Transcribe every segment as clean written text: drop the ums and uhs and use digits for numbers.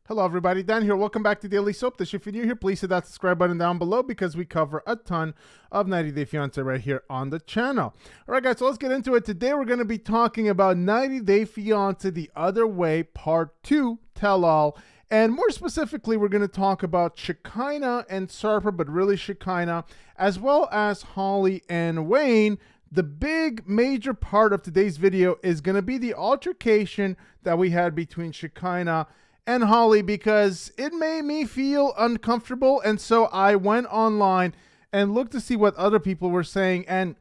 Hello everybody, Dan here. Welcome back to Daily Soap. If you're new here, please hit that subscribe button down below because we cover a ton of 90 Day Fiancé right here on the channel. All right guys, so let's get into it. Today we're going to be talking about 90 Day Fiancé The Other Way Part 2 Tell All. And more specifically, we're going to talk about Shekinah and Sarper, but really Shekinah, as well as Holly and Wayne. The big major part of today's video is going to be the altercation that we had between Shekinah and Holly, because it made me feel uncomfortable. And so I went online and looked to see what other people were saying. And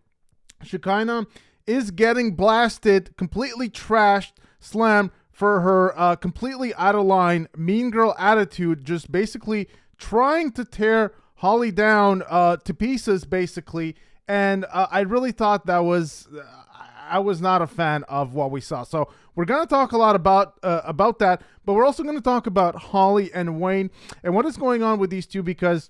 Shekinah is getting blasted, completely trashed, slammed for her completely out of line, mean girl attitude, just basically trying to tear Holly down to pieces, basically. And I really thought that was... I was not a fan of what we saw. So we're going to talk a lot about that, but we're also going to talk about Holly and Wayne and what is going on with these two, because,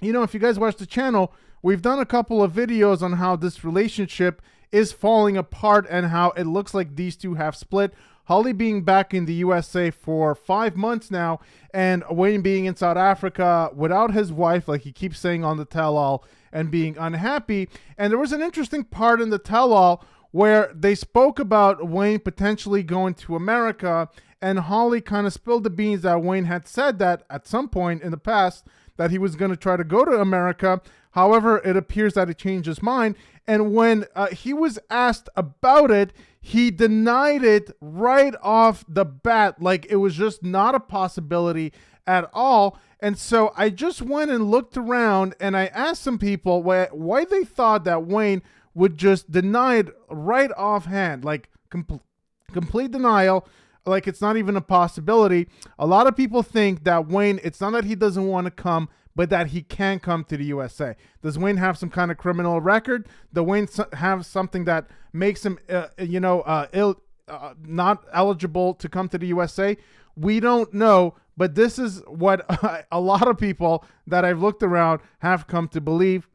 you know, if you guys watch the channel, we've done a couple of videos on how this relationship is falling apart and how it looks like these two have split. Holly being back in the USA for 5 months now, and Wayne being in South Africa without his wife, like he keeps saying on the tell-all, and being unhappy. And there was an interesting part in the tell-all where they spoke about Wayne potentially going to America, and Holly kind of spilled the beans that Wayne had said that at some point in the past that he was going to try to go to America. However, it appears that he changed his mind. And when he was asked about it, he denied it right off the bat. Like it was just not a possibility at all. And so I just went and looked around and I asked some people why they thought that Wayne would just deny it right offhand, like complete denial, like it's not even a possibility. A lot of people think that Wayne, it's not that he doesn't want to come, but that he can come to the USA. Does Wayne have some kind of criminal record? Does Wayne have something that makes him, not eligible to come to the USA? We don't know, but this is what a lot of people that I've looked around have come to believe.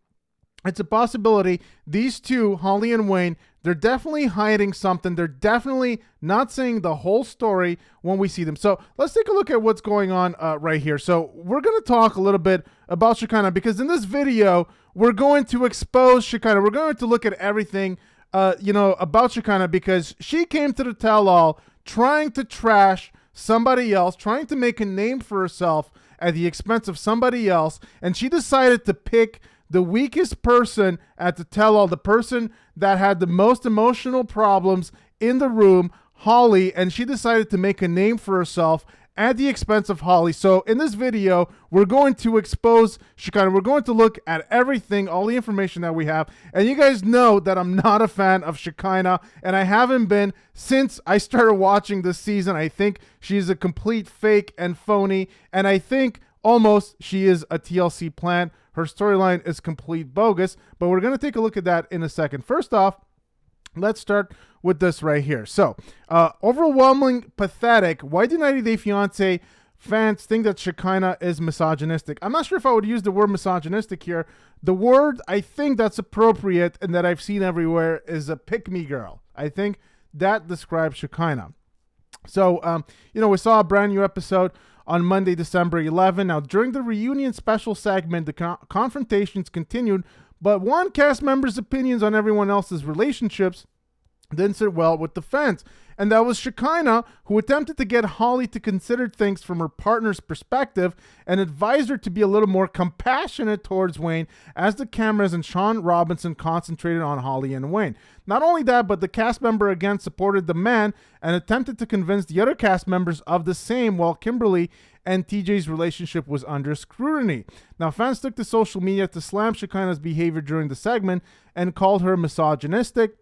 It's a possibility. These two, Holly and Wayne, they're definitely hiding something. They're definitely not saying the whole story when we see them. So let's take a look at what's going on right here. So we're going to talk a little bit about Shekinah, because in this video, we're going to expose Shekinah. We're going to look at everything, about Shekinah, because she came to the tell-all trying to trash somebody else, trying to make a name for herself at the expense of somebody else. And she decided to pick the weakest person at the tell-all, the person that had the most emotional problems in the room, Holly, and she decided to make a name for herself at the expense of Holly. So in this video, we're going to expose Shekinah. We're going to look at everything, all the information that we have. And you guys know that I'm not a fan of Shekinah, and I haven't been since I started watching this season. I think she's a complete fake and phony, and I think almost she is a TLC plant. Her storyline is complete bogus, but we're going to take a look at that in a second. First off, let's start with this right here. So, overwhelming pathetic. Why do 90 Day Fiancé fans think that Shekinah is misogynistic? I'm not sure if I would use the word misogynistic here. The word I think that's appropriate and that I've seen everywhere is a pick-me girl. I think that describes Shekinah. So, we saw a brand new episode on Monday, December 11. Now, during the reunion special segment, the confrontations continued, but one cast member's opinions on everyone else's relationships didn't sit well with the fans. And that was Shekinah, who attempted to get Holly to consider things from her partner's perspective and advised her to be a little more compassionate towards Wayne as the cameras and Sean Robinson concentrated on Holly and Wayne. Not only that, but the cast member again supported the man and attempted to convince the other cast members of the same, while Kimberly and TJ's relationship was under scrutiny. Now, fans took to social media to slam Shekinah's behavior during the segment and called her misogynistic.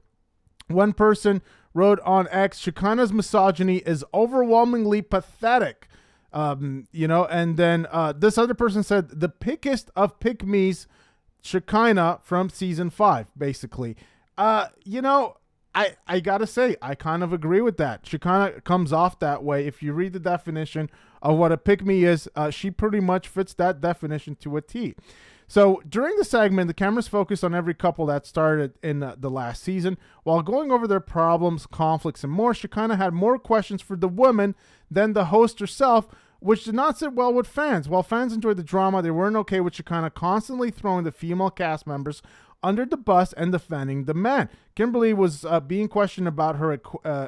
One person wrote on X, Shekinah's misogyny is overwhelmingly pathetic. And then this other person said, the pickest of pick-me's Shekinah from season 5, basically. I gotta say, I kind of agree with that. Shekinah comes off that way. If you read the definition of what a pick-me is, she pretty much fits that definition to a T. So during the segment, the cameras focused on every couple that started in the last season. While going over their problems, conflicts, and more, Shekinah had more questions for the woman than the host herself, which did not sit well with fans. While fans enjoyed the drama, they weren't okay with Shekinah constantly throwing the female cast members under the bus and defending the men. Kimberly was being questioned about her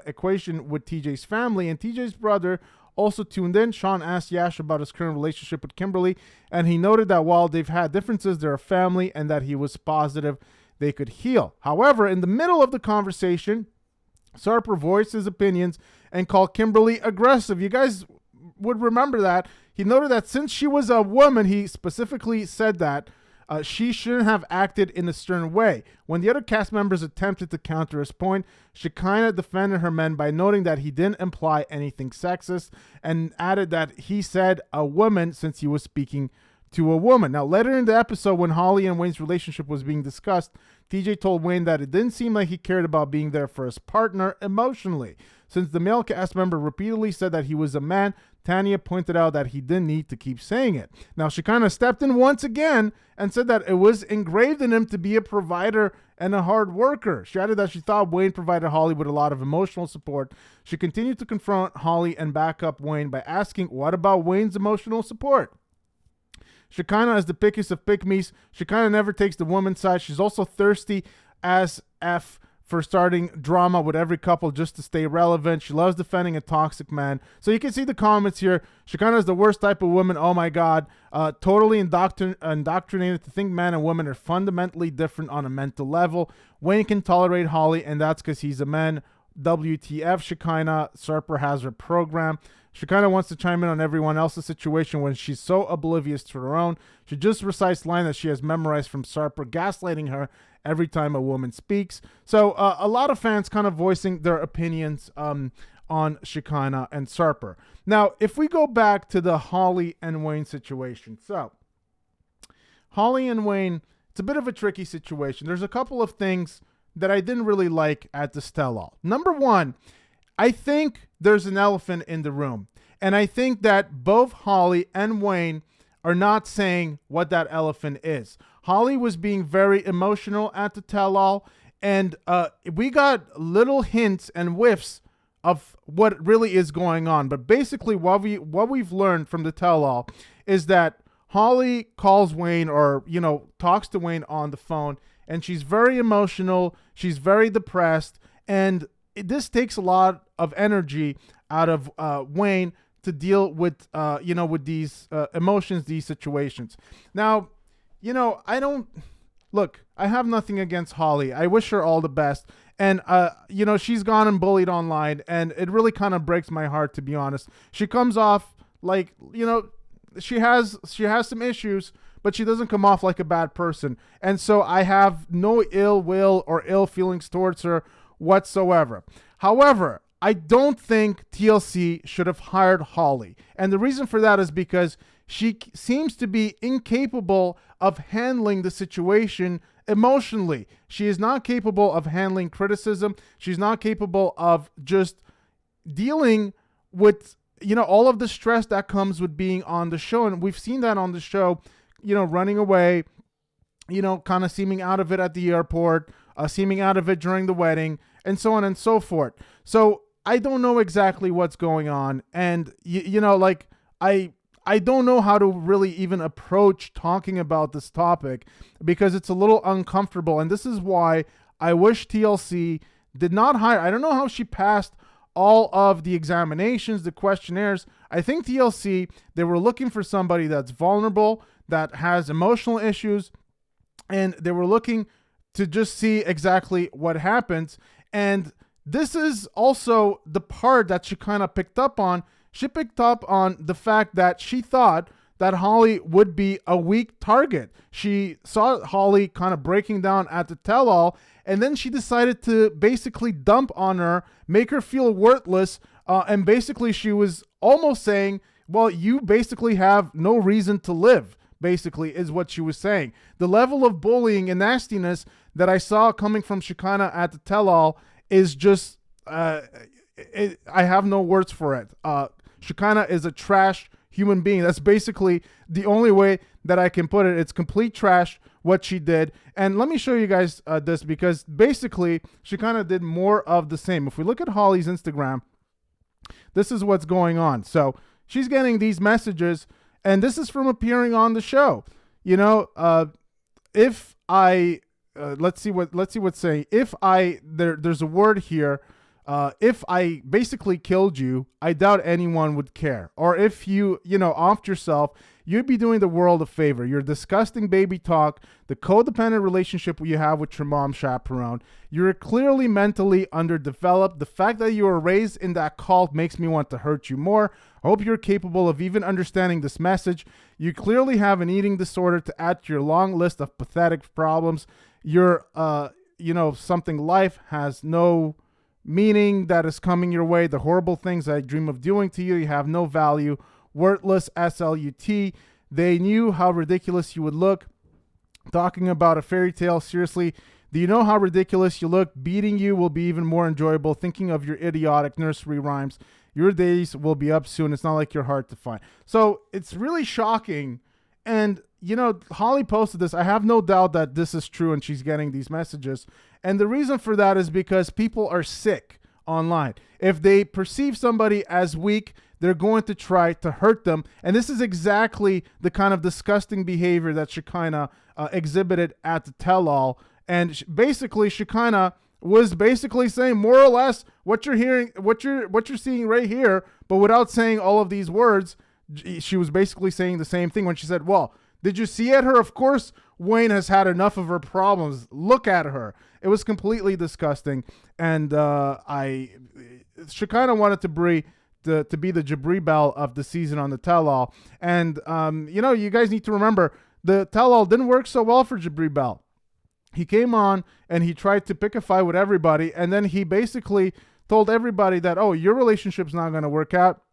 equation with TJ's family, and TJ's brother also tuned in. Sean asked Yash about his current relationship with Kimberly, and he noted that while they've had differences, they're a family, and that he was positive they could heal. However, in the middle of the conversation, Sarper voiced his opinions and called Kimberly aggressive. You guys would remember that. He noted that since she was a woman, he specifically said that she shouldn't have acted in a stern way. When the other cast members attempted to counter his point, Shekinah defended her men by noting that he didn't imply anything sexist and added that he said a woman since he was speaking to a woman. Now, later in the episode, when Holly and Wayne's relationship was being discussed, TJ told Wayne that it didn't seem like he cared about being there for his partner emotionally. Since the male cast member repeatedly said that he was a man, Tanya pointed out that he didn't need to keep saying it. Now, Shekinah stepped in once again and said that it was engraved in him to be a provider and a hard worker. She added that she thought Wayne provided Holly with a lot of emotional support. She continued to confront Holly and back up Wayne by asking, what about Wayne's emotional support? Shekinah is the pickiest of pick-me's. Shekinah never takes the woman's side. She's also thirsty as F for starting drama with every couple just to stay relevant. She loves defending a toxic man. So you can see the comments here. Shekinah is the worst type of woman. Oh my God. Totally indoctrinated to think man and woman are fundamentally different on a mental level. Wayne can tolerate Holly, and that's because he's a man. WTF, Shekinah. Sarper has her program. Shekinah wants to chime in on everyone else's situation when she's so oblivious to her own. She just recites line that she has memorized from Sarper, gaslighting her every time a woman speaks. So a lot of fans kind of voicing their opinions on Shekinah and Sarper. Now, if we go back to the Holly and Wayne situation. So Holly and Wayne, it's a bit of a tricky situation. There's a couple of things that I didn't really like at this tell-all. Number one, I think there's an elephant in the room. And I think that both Holly and Wayne are not saying what that elephant is. Holly was being very emotional at the tell-all, and we got little hints and whiffs of what really is going on. But basically what we've learned from the tell-all is that Holly calls Wayne, or, talks to Wayne on the phone, and she's very emotional. She's very depressed, and this takes a lot of energy out of Wayne to deal with, with these emotions, these situations. Now, I have nothing against Holly. I wish her all the best. And, she's gone and bullied online, and it really kind of breaks my heart, to be honest. She comes off like, she has some issues, but she doesn't come off like a bad person. And so I have no ill will or ill feelings towards her whatsoever. However, I don't think TLC should have hired Holly. And the reason for that is because she seems to be incapable of handling the situation emotionally. She is not capable of handling criticism. She's not capable of just dealing with, all of the stress that comes with being on the show. And we've seen that on the show, running away, kind of seeming out of it at the airport, seeming out of it during the wedding, and so on and so forth. So I don't know exactly what's going on. And, I don't know how to really even approach talking about this topic because it's a little uncomfortable. And this is why I wish TLC did not hire. I don't know how she passed all of the examinations, the questionnaires. I think TLC, they were looking for somebody that's vulnerable, that has emotional issues, and they were looking to just see exactly what happens. And this is also the part that she kind of picked up on. She picked up on the fact that she thought that Holly would be a weak target. She saw Holly kind of breaking down at the tell-all, and then she decided to basically dump on her, make her feel worthless, and basically she was almost saying, well, you basically have no reason to live, basically, is what she was saying. The level of bullying and nastiness that I saw coming from Shekinah at the tell-all is just, I have no words for it. Shekinah is a trash human being. That's basically the only way that I can put it. It's complete trash what she did. And let me show you guys this, because basically Shekinah did more of the same. If we look at Holly's Instagram, this is what's going on. So she's getting these messages, and this is from appearing on the show. If I let's see what's saying. If there's a word here. If I basically killed you, I doubt anyone would care. Or if you offed yourself, you'd be doing the world a favor. Your disgusting baby talk, the codependent relationship you have with your mom chaperone, you're clearly mentally underdeveloped. The fact that you were raised in that cult makes me want to hurt you more. I hope you're capable of even understanding this message. You clearly have an eating disorder to add to your long list of pathetic problems. You're, something life has no meaning that is coming your way. The horrible things I dream of doing to you, you have no value. Worthless SLUT. They knew how ridiculous you would look. Talking about a fairy tale, seriously, do you know how ridiculous you look? Beating you will be even more enjoyable. Thinking of your idiotic nursery rhymes. Your days will be up soon. It's not like you're hard to find. So it's really shocking. And, Holly posted this. I have no doubt that this is true and she's getting these messages. And the reason for that is because people are sick online. If they perceive somebody as weak, they're going to try to hurt them. And this is exactly the kind of disgusting behavior that Shekinah exhibited at the tell-all. And basically, Shekinah was basically saying more or less what you're hearing, what you're seeing right here, but without saying all of these words. She was basically saying the same thing when she said, well, did you see at her? Of course, Wayne has had enough of her problems. Look at her. It was completely disgusting. And Shekinah wanted to be the Jabri Bell of the season on the tell-all. And, you guys need to remember, the tell-all didn't work so well for Jabri Bell. He came on and he tried to pick a fight with everybody. And then he basically told everybody that, oh, your relationship's not going to work out.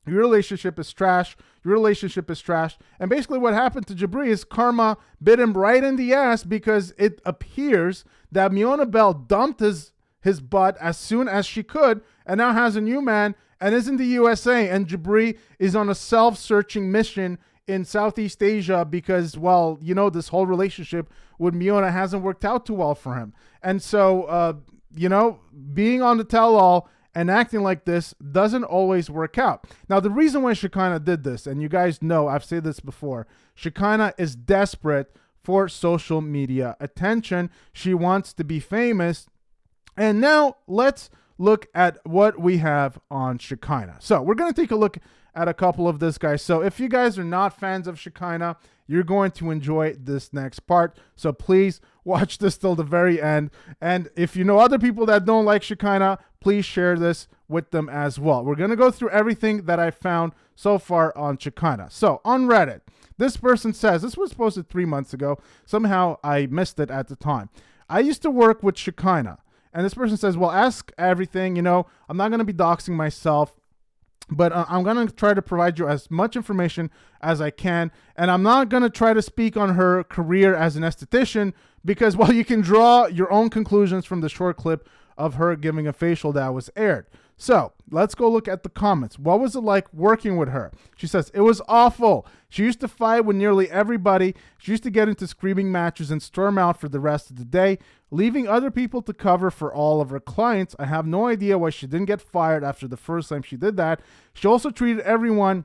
Your relationship is trash. Your relationship is trash. And basically what happened to Jabri is karma bit him right in the ass, because it appears that Miona Bell dumped his butt as soon as she could and now has a new man and is in the USA. And Jabri is on a self-searching mission in Southeast Asia because, well, this whole relationship with Miona hasn't worked out too well for him. And so, being on the tell-all and acting like this doesn't always work out. Now, the reason why Shekinah did this, and you guys know, I've said this before, Shekinah is desperate for social media attention. She wants to be famous. And now let's look at what we have on Shekinah. So we're going to take a look at a couple of this, guys. So if you guys are not fans of Shekinah, you're going to enjoy this next part. So please watch this till the very end. And if you know other people that don't like Shekinah, please share this with them as well. We're going to go through everything that I found so far on Shekinah. So on Reddit, this person says, this was posted 3 months ago. Somehow I missed it at the time. I used to work with Shekinah. And this person says, well, ask everything. I'm not going to be doxing myself, but I'm going to try to provide you as much information as I can. And I'm not going to try to speak on her career as an esthetician because, well, you can draw your own conclusions from the short clip of her giving a facial that was aired. So let's go look at the comments. What was it like working with her? She says, it was awful. She used to fight with nearly everybody. She used to get into screaming matches and storm out for the rest of the day, leaving other people to cover for all of her clients. I have no idea why she didn't get fired after the first time she did that. She also treated everyone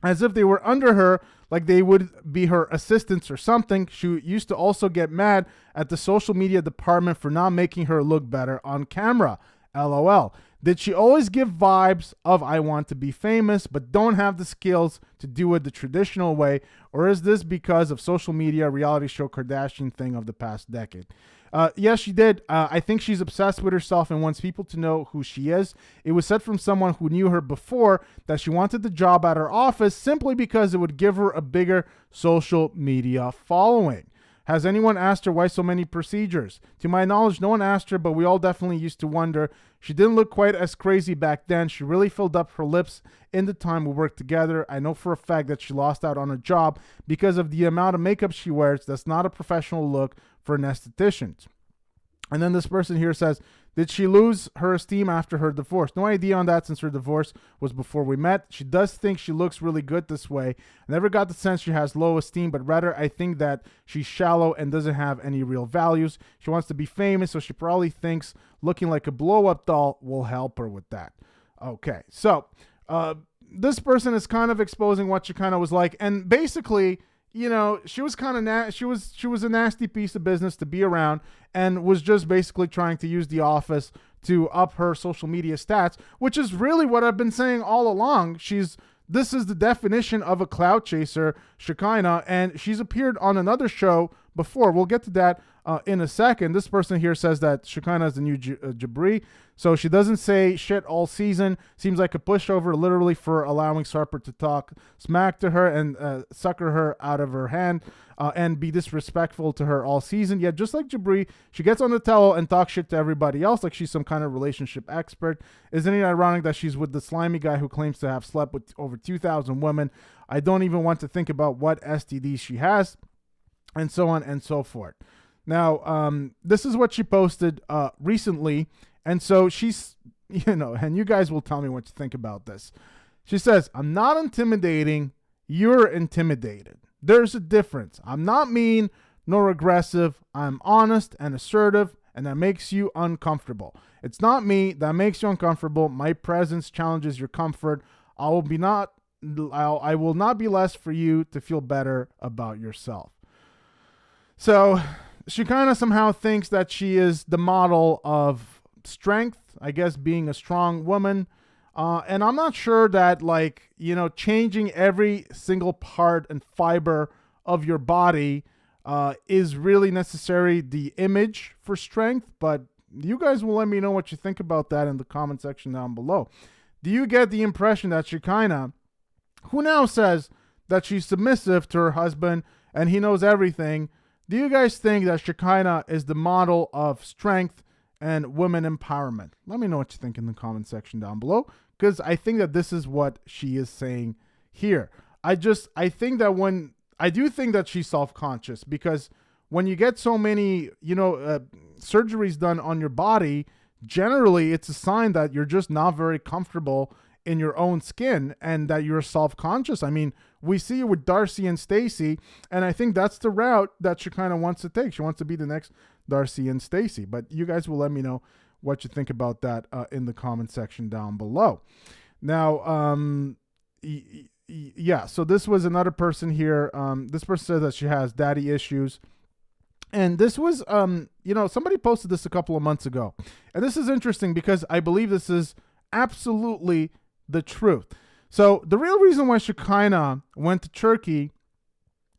as if they were under her, like they would be her assistants or something. She used to also get mad at the social media department for not making her look better on camera. LOL. Did she always give vibes of I want to be famous but don't have the skills to do it the traditional way? Or is this because of social media, reality show Kardashian thing of the past decade? Yes, she did. I think she's obsessed with herself and wants people to know who she is. It was said from someone who knew her before that she wanted the job at her office simply because it would give her a bigger social media following. Has anyone asked her why so many procedures? To my knowledge, no one asked her, but we all definitely used to wonder. She didn't look quite as crazy back then. She really filled up her lips in the time we worked together. I know for a fact that she lost out on a job because of the amount of makeup she wears. That's not a professional look for an esthetician. And then this person here says, did she lose her esteem after her divorce? No idea on that since her divorce was before we met. She does think she looks really good this way. I never got the sense she has low esteem, but rather I think that she's shallow and doesn't have any real values. She wants to be famous, so she probably thinks looking like a blow-up doll will help her with that. Okay, so this person is kind of exposing what Shekinah was like, and basically, she was kind of she was a nasty piece of business to be around, and was just basically trying to use the office to up her social media stats, which is really what I've been saying all along. This is the definition of a clout chaser, Shekinah, and she's appeared on another show before. We'll get to that in a second. This person here says that Shekinah is the new Jabri, so she doesn't say shit all season. Seems like a pushover, literally, for allowing Sarper to talk smack to her and sucker her out of her hand and be disrespectful to her all season. Yet, just like Jabri, she gets on the towel and talks shit to everybody else like she's some kind of relationship expert. Isn't it ironic that she's with the slimy guy who claims to have slept with over 2,000 women? I don't even want to think about what STDs she has, and so on and so forth. Now, this is what she posted recently, and so she's, and you guys will tell me what you think about this. She says, "I'm not intimidating, you're intimidated. There's a difference. I'm not mean nor aggressive. I'm honest and assertive, and that makes you uncomfortable. It's not me that makes you uncomfortable. My presence challenges your comfort. I will not be less for you to feel better about yourself." So she kind of somehow thinks that she is the model of strength, I guess, being a strong woman. And I'm not sure that, changing every single part and fiber of your body is really necessary the image for strength. But you guys will let me know what you think about that in the comment section down below. Do you get the impression that Shekinah, who now says that she's submissive to her husband and he knows everything, do you guys think that Shekinah is the model of strength and women empowerment? Let me know what you think in the comment section down below, because I think that this is what she is saying here. I do think that she's self-conscious, because when you get so many, surgeries done on your body, generally it's a sign that you're just not very comfortable in your own skin and that you're self-conscious. I mean, we see it with Darcy and Stacy, and I think that's the route that she kind of wants to take. She wants to be the next Darcy and Stacy. But you guys will let me know what you think about that in the comment section down below. Now, yeah, so this was another person here. This person said that she has daddy issues. And this was, somebody posted this a couple of months ago. And this is interesting because I believe this is absolutely the truth. So the real reason why Shekinah went to Turkey,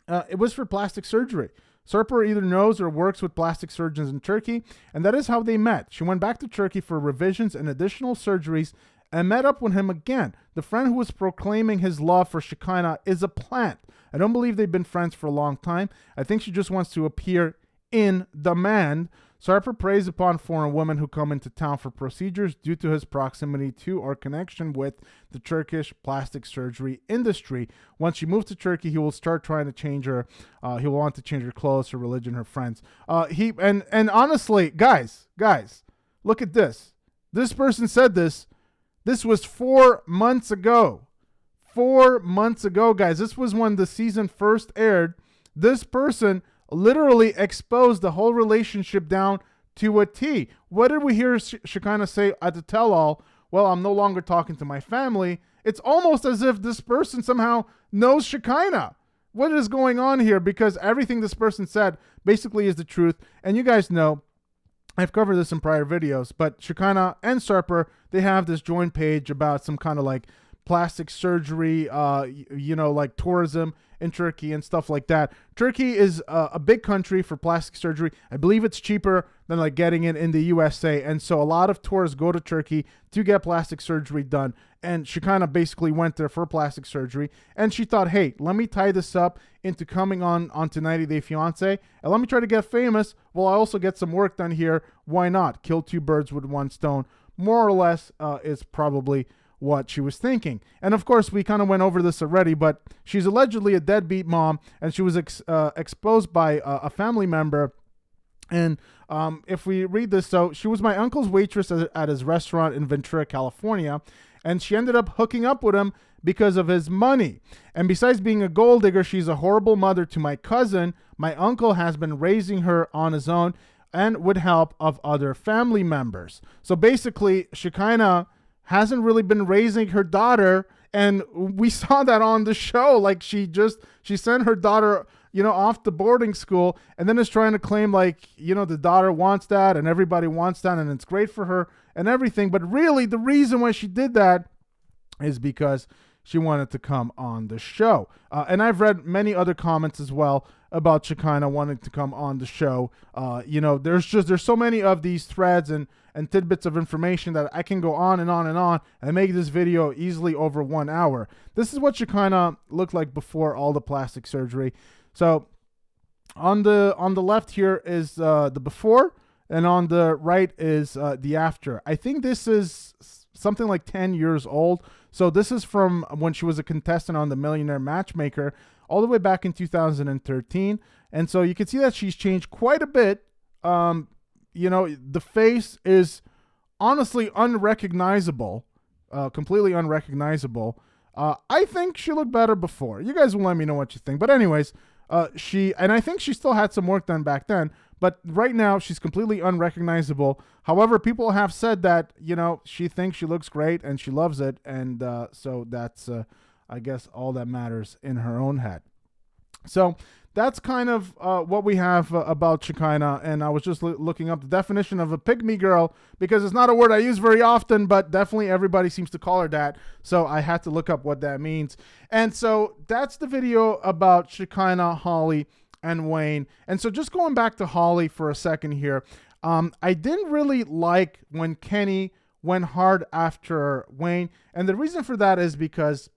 it was for plastic surgery. Sarper either knows or works with plastic surgeons in Turkey, and that is how they met. She went back to Turkey for revisions and additional surgeries and met up with him again. The friend who was proclaiming his love for Shekinah is a plant. I don't believe they've been friends for a long time. I think she just wants to appear in demand. Sarper preys upon foreign women who come into town for procedures due to his proximity to or connection with the Turkish plastic surgery industry. Once she moves to Turkey, he will start trying to change her. He will want to change her clothes, her religion, her friends. And honestly, guys, look at this. This person said this. This was 4 months ago. 4 months ago, guys. This was when the season first aired. This person literally exposed the whole relationship down to a T. What did we hear Shekinah say at the tell-all? Well, I'm no longer talking to my family. It's almost as if this person somehow knows Shekinah. What is going on here? Because everything this person said basically is the truth. And you guys know, I've covered this in prior videos, but Shekinah and Sarper, they have this joint page about some kind of plastic surgery, tourism in Turkey and stuff like that. Turkey is a big country for plastic surgery. I believe it's cheaper than getting it in the USA. And so a lot of tourists go to Turkey to get plastic surgery done. And she kind of basically went there for plastic surgery. And she thought, hey, let me tie this up into coming onto 90 Day Fiancé. And let me try to get famous. Well, I also get some work done here. Why not? Kill two birds with one stone. More or less is probably what she was thinking. And of course, we kind of went over this already, but she's allegedly a deadbeat mom, and she was exposed by a family member. And if we read this, so she was my uncle's waitress at his restaurant in Ventura, California, and she ended up hooking up with him because of his money. And besides being a gold digger, she's a horrible mother to my cousin. My uncle has been raising her on his own and with help of other family members. So basically, Shekinah hasn't really been raising her daughter And we saw that on the show. Like she sent her daughter, off to boarding school, and then is trying to claim like, the daughter wants that and everybody wants that and it's great for her and everything. But really the reason why she did that is because she wanted to come on the show. And I've read many other comments as well about Shekinah wanting to come on the show. There's so many of these threads and tidbits of information that I can go on and on and on and make this video easily over 1 hour. This is what Shekinah looked like before all the plastic surgery. So on the left here is the before, and on the right is the after. I think this is something like 10 years old. So this is from when she was a contestant on The Millionaire Matchmaker all the way back in 2013. And so you can see that she's changed quite a bit. The face is honestly unrecognizable, completely unrecognizable. I think she looked better before. You guys will let me know what you think. But anyways, I think she still had some work done back then, but right now she's completely unrecognizable. However, people have said that, she thinks she looks great and she loves it. And so that's, I guess, all that matters in her own head. So that's kind of what we have about Shekinah. And I was just looking up the definition of a pygmy girl because it's not a word I use very often, but definitely everybody seems to call her that. So I had to look up what that means. And so that's the video about Shekinah, Holly, and Wayne. And so just going back to Holly for a second here, I didn't really like when Kenny went hard after Wayne. And the reason for that is because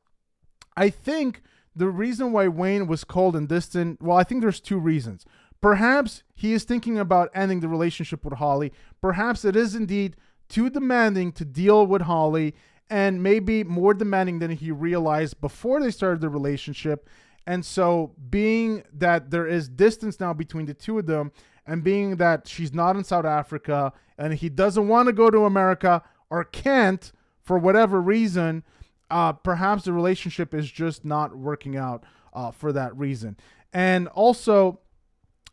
I think the reason why Wayne was cold and distant, well, I think there's two reasons. Perhaps he is thinking about ending the relationship with Holly. Perhaps it is indeed too demanding to deal with Holly, and maybe more demanding than he realized before they started the relationship. And so being that there is distance now between the two of them, and being that she's not in South Africa and he doesn't want to go to America or can't for whatever reason, perhaps the relationship is just not working out for that reason. And also,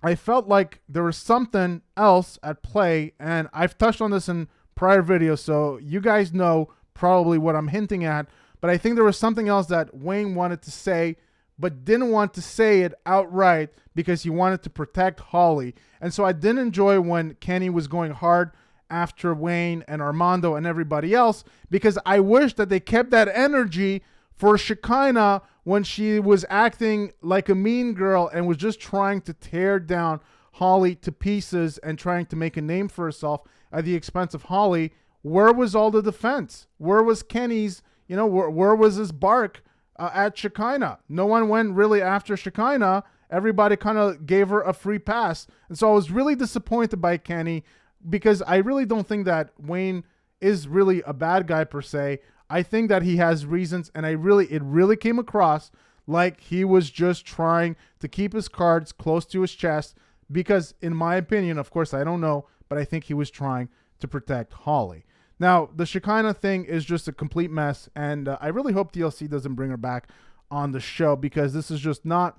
I felt like there was something else at play, and I've touched on this in prior videos, so you guys know probably what I'm hinting at, but I think there was something else that Wayne wanted to say but didn't want to say it outright because he wanted to protect Holly. And so I didn't enjoy when Kenny was going hard after Wayne and Armando and everybody else, because I wish that they kept that energy for Shekinah when she was acting like a mean girl and was just trying to tear down Holly to pieces and trying to make a name for herself at the expense of Holly. Where was all the defense? Where was Kenny's, where was his bark at Shekinah? No one went really after Shekinah. Everybody kind of gave her a free pass. And so I was really disappointed by Kenny, because I really don't think that Wayne is really a bad guy per se. I think that he has reasons, and it really came across like he was just trying to keep his cards close to his chest, because in my opinion, of course I don't know, but I think he was trying to protect Holly. Now, the Shekinah thing is just a complete mess, and I really hope TLC doesn't bring her back on the show, because this is just not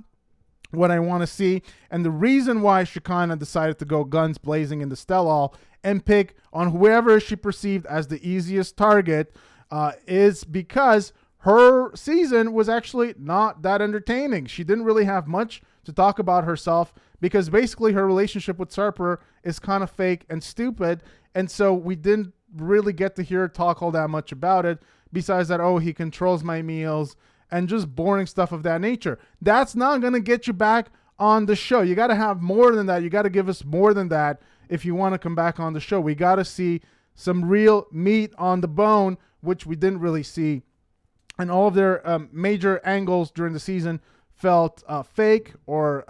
what I want to see. And the reason why Shekinah decided to go guns blazing in the tell-all and pick on whoever she perceived as the easiest target is because her season was actually not that entertaining. She didn't really have much to talk about herself, because basically her relationship with Sarper is kind of fake and stupid. And so we didn't really get to hear her talk all that much about it, besides that, oh, he controls my meals, and just boring stuff of that nature. That's not going to get you back on the show. You got to have more than that. You got to give us more than that if you want to come back on the show. We got to see some real meat on the bone, which we didn't really see. And all of their major angles during the season felt fake or,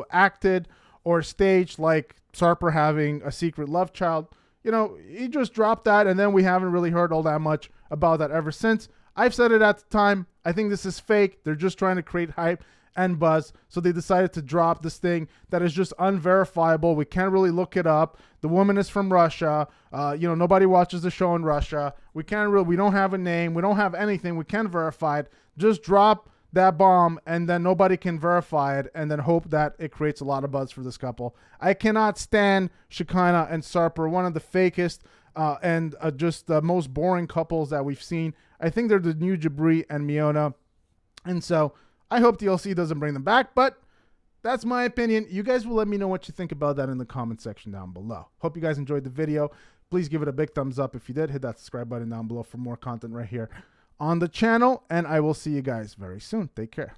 acted or staged, like Sarper having a secret love child. He just dropped that, and then we haven't really heard all that much about that ever since. I've said it at the time. I think this is fake. They're just trying to create hype and buzz. So they decided to drop this thing that is just unverifiable. We can't really look it up. The woman is from Russia. Nobody watches the show in Russia. We don't have a name. We don't have anything. We can't verify it. Just drop that bomb, and then nobody can verify it, and then hope that it creates a lot of buzz for this couple. I cannot stand Shekinah and Sarper, one of the fakest and just the most boring couples that we've seen. I think they're the new Jabri and Miona. And so I hope DLC doesn't bring them back, but that's my opinion. You guys will let me know what you think about that in the comment section down below. Hope you guys enjoyed the video. Please give it a big thumbs up. If you did, hit that subscribe button down below for more content right here on the channel. And I will see you guys very soon. Take care.